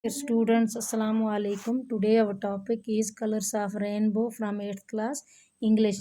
Dear students, Assalamu alaikum. Today our topic is Colors of Rainbow from 8th class English.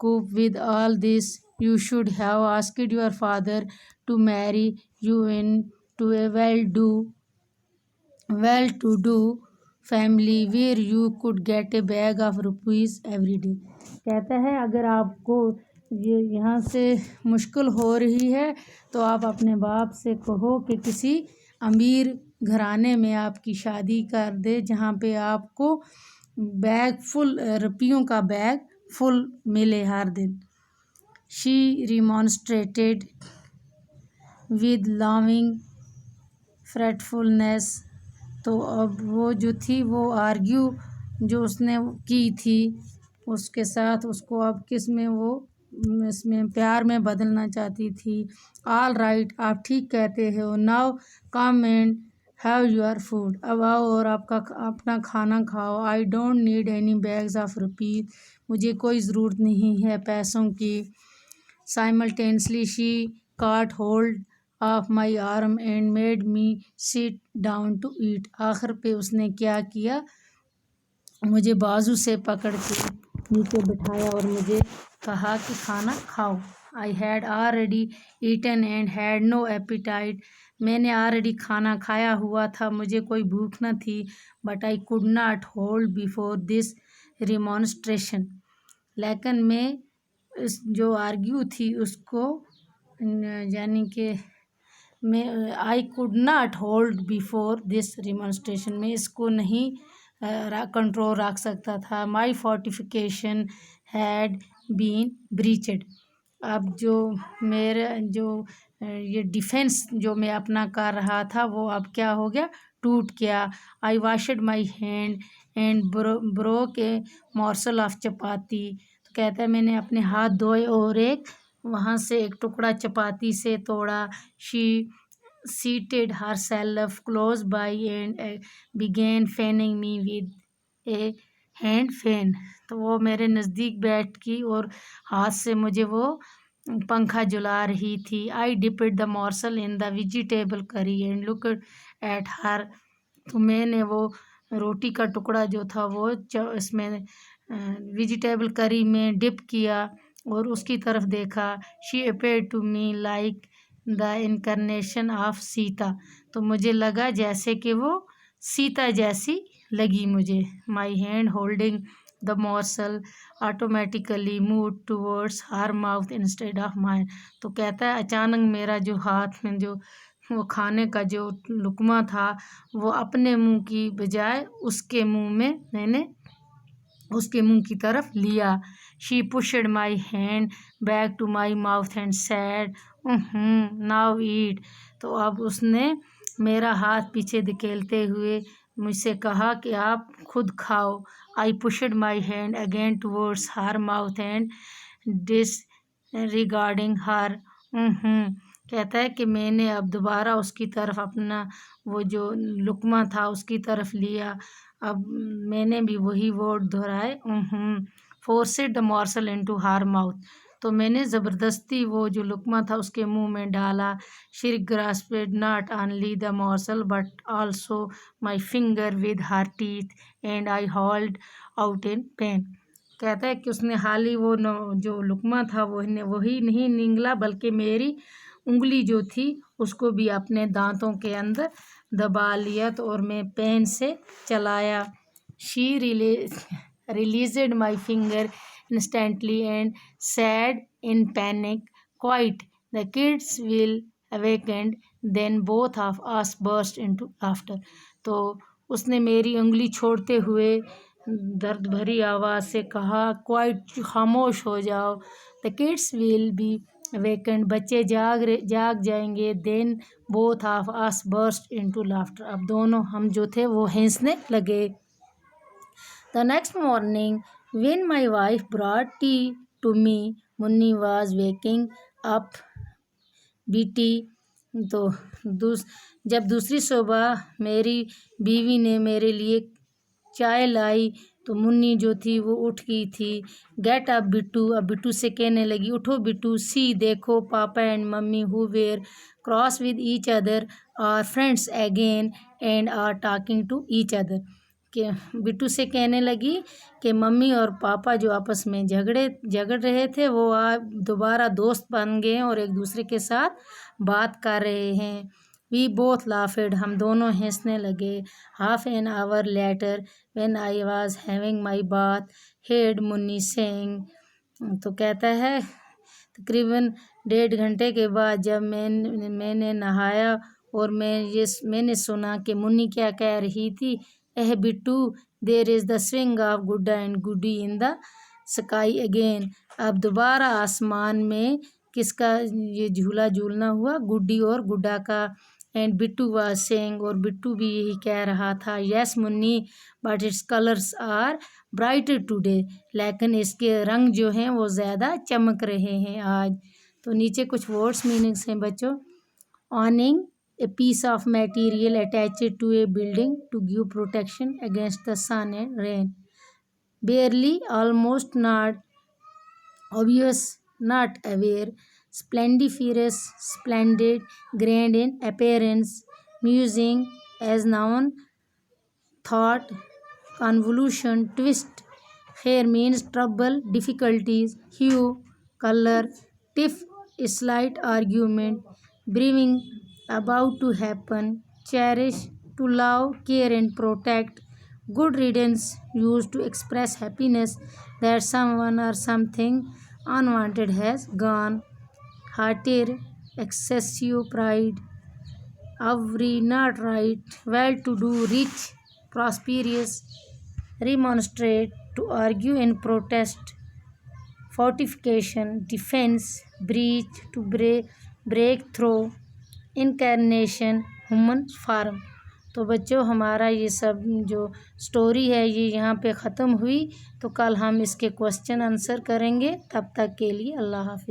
cope with all this, you should have asked your father to marry you into a well-to-do family where you could get a bag of rupees every day. کہتا ہے اگر آپ کو یہاں سے مشکل ہو رہی ہے تو آپ اپنے باپ سے کہو کہ کسی امیر گھرانے میں آپ کی شادی کر دے جہاں پہ آپ کو بیگ فل روپیوں کا بیگ فل ملے ہر دن. She remonstrated with loving fretfulness. تو اب وہ جو تھی وہ آرگیو جو اس نے کی تھی اس کے ساتھ اس کو اب کس میں وہ اس میں پیار میں بدلنا چاہتی تھی. آل رائٹ آپ ٹھیک کہتے ہو. Now come and have your food اب آؤ اور آپ کا اپنا کھانا کھاؤ. I don't need any bags of rupees مجھے کوئی ضرورت نہیں ہے پیسوں کی. Simultaneously she caught hold of my arm and made me sit down to eat. آخر پہ اس نے کیا کیا مجھے بازو سے پکڑ کے نیچے بٹھایا اور مجھے کہا کہ کھانا کھاؤ. I had already eaten and had no appetite. میں نے already کھانا کھایا ہوا تھا مجھے کوئی بھوک نہ تھی. But I could not hold before this remonstration. لیکن میں اس جو آرگیو تھی اس کو یعنی کہ میں I could not hold before this remonstration میں اس کو نہیں کنٹرول رکھ سکتا تھا. My fortification had been breached. اب جو میرا جو یہ ڈیفینس جو میں اپنا کر رہا تھا وہ اب کیا ہو گیا ٹوٹ گیا. I washed my hand and broke a morsel of chapati. تو کہتا ہے میں نے اپنے ہاتھ دھوئے اور ایک وہاں سے ایک ٹکڑا چپاتی سے توڑا. She seated herself close by and began fanning me with a hand fan. تو وہ میرے نزدیک بیٹھ کی اور ہاتھ سے مجھے وہ پنکھا جلا رہی تھی. I dipped the morsel in the vegetable curry and looked at her. تو میں نے وہ روٹی کا ٹکڑا جو تھا وہ اس میں ویجیٹیبل کری میں ڈپ کیا اور اس کی طرف دیکھا. She appeared to me like the incarnation of Sita. تو مجھے لگا جیسے کہ وہ سیتا جیسی لگی مجھے. My hand holding the morsel automatically moved towards her mouth instead of mine. تو کہتا ہے اچانک میرا جو ہاتھ میں جو وہ کھانے کا جو لقمہ تھا وہ اپنے منہ کی بجائے اس کے منہ میں میں نے اس کے منہ کی طرف لیا. She pushed my hand back to my mouth and said, now eat. تو اب اس نے میرا ہاتھ پیچھے دھکیلتے ہوئے مجھ سے کہا کہ آپ خود کھاؤ. I pushed my hand again towards her mouth and disregarding her. کہتا ہے کہ میں نے اب دوبارہ اس کی طرف اپنا وہ جو لقمہ تھا اس کی طرف لیا. اب میں نے بھی وہی word دہرائے. Forced the morsel into her mouth. تو میں نے زبردستی وہ جو لقمہ تھا اس کے منہ میں ڈالا. She grasped not only the morsel but also my finger with her teeth and I hauled out in pain. کہتا ہے کہ اس نے حالی وہ جو لقمہ تھا وہی نہیں نگلا بلکہ میری انگلی جو تھی اس کو بھی اپنے دانتوں کے اندر دبا لیا تو اور میں پین سے چلایا. She released my finger instantly and said in panic, "Quiet, the kids will awaken." Then both of us burst into laughter. تو اس نے میری انگلی چھوڑتے ہوئے درد بھری آواز سے کہا کوائٹ خاموش ہو جاؤ. The kids will be awakened. بچے جاگ جائیں گے. Then both of us burst into laughter. اب دونوں ہم جو تھے وہ ہنسنے لگے. The next morning when my wife brought tea to me, Munni was waking up. بیٹی تو جب دوسری صبح میری بیوی نے میرے لیے چائے لائی تو منی جو تھی وہ اٹھ گئی تھی. Get up Bittu. اب بٹو سے کہنے لگی اٹھو بٹو. سی دیکھو papa and mummy who were cross with each other are friends again and are talking to each other. کہ بٹو سے کہنے لگی کہ ممی اور پاپا جو آپس میں جھگڑ رہے تھے وہ دوبارہ دوست بن گئے اور ایک دوسرے کے ساتھ بات کر رہے ہیں. We both laughed. ہم دونوں ہنسنے لگے. Half an hour later, when I was having my bath, heard Munni saying. تو کہتا ہے تقریباً 1.5 گھنٹے کے بعد جب میں نے نہایا اور میں نے سنا کہ منی کیا کہہ رہی تھی. بٹو, there is the swing of Gudda and Guddi in the sky again. اب دوبارہ آسمان میں کس کا یہ جھولا جھولنا ہوا؟ گڈی اور گڈا کا. اینڈ بٹو was saying, اور بٹو بھی یہی کہہ رہا تھا. یس منی, but its colors are brighter today. لیکن اس کے رنگ جو ہیں وہ زیادہ چمک رہے ہیں آج. تو نیچے کچھ ورڈس میننگس ہیں بچوں. awning, a piece of material attached to a building to give protection against the sun and rain. barely, almost, not, obvious, not aware. splendiferous, splendid, grand in appearance. musing, as noun, thought, convolution, twist. here means trouble, difficulties. hue, color. tiff, slight argument. brewing, about to happen. cherish, to love, care and protect. good riddance, used to express happiness that someone or something unwanted has gone. hauteur, excessive pride. avary, not right. well-to-do, rich, prosperous. remonstrate, to argue and protest. fortification, defense. breach, to break through. incarnation, human form. تو بچوں ہمارا یہ سب جو story ہے یہ یہاں پہ ختم ہوئی. تو کل ہم اس کے کوسچن آنسر کریں گے. تب تک کے لیے اللہ حافظ.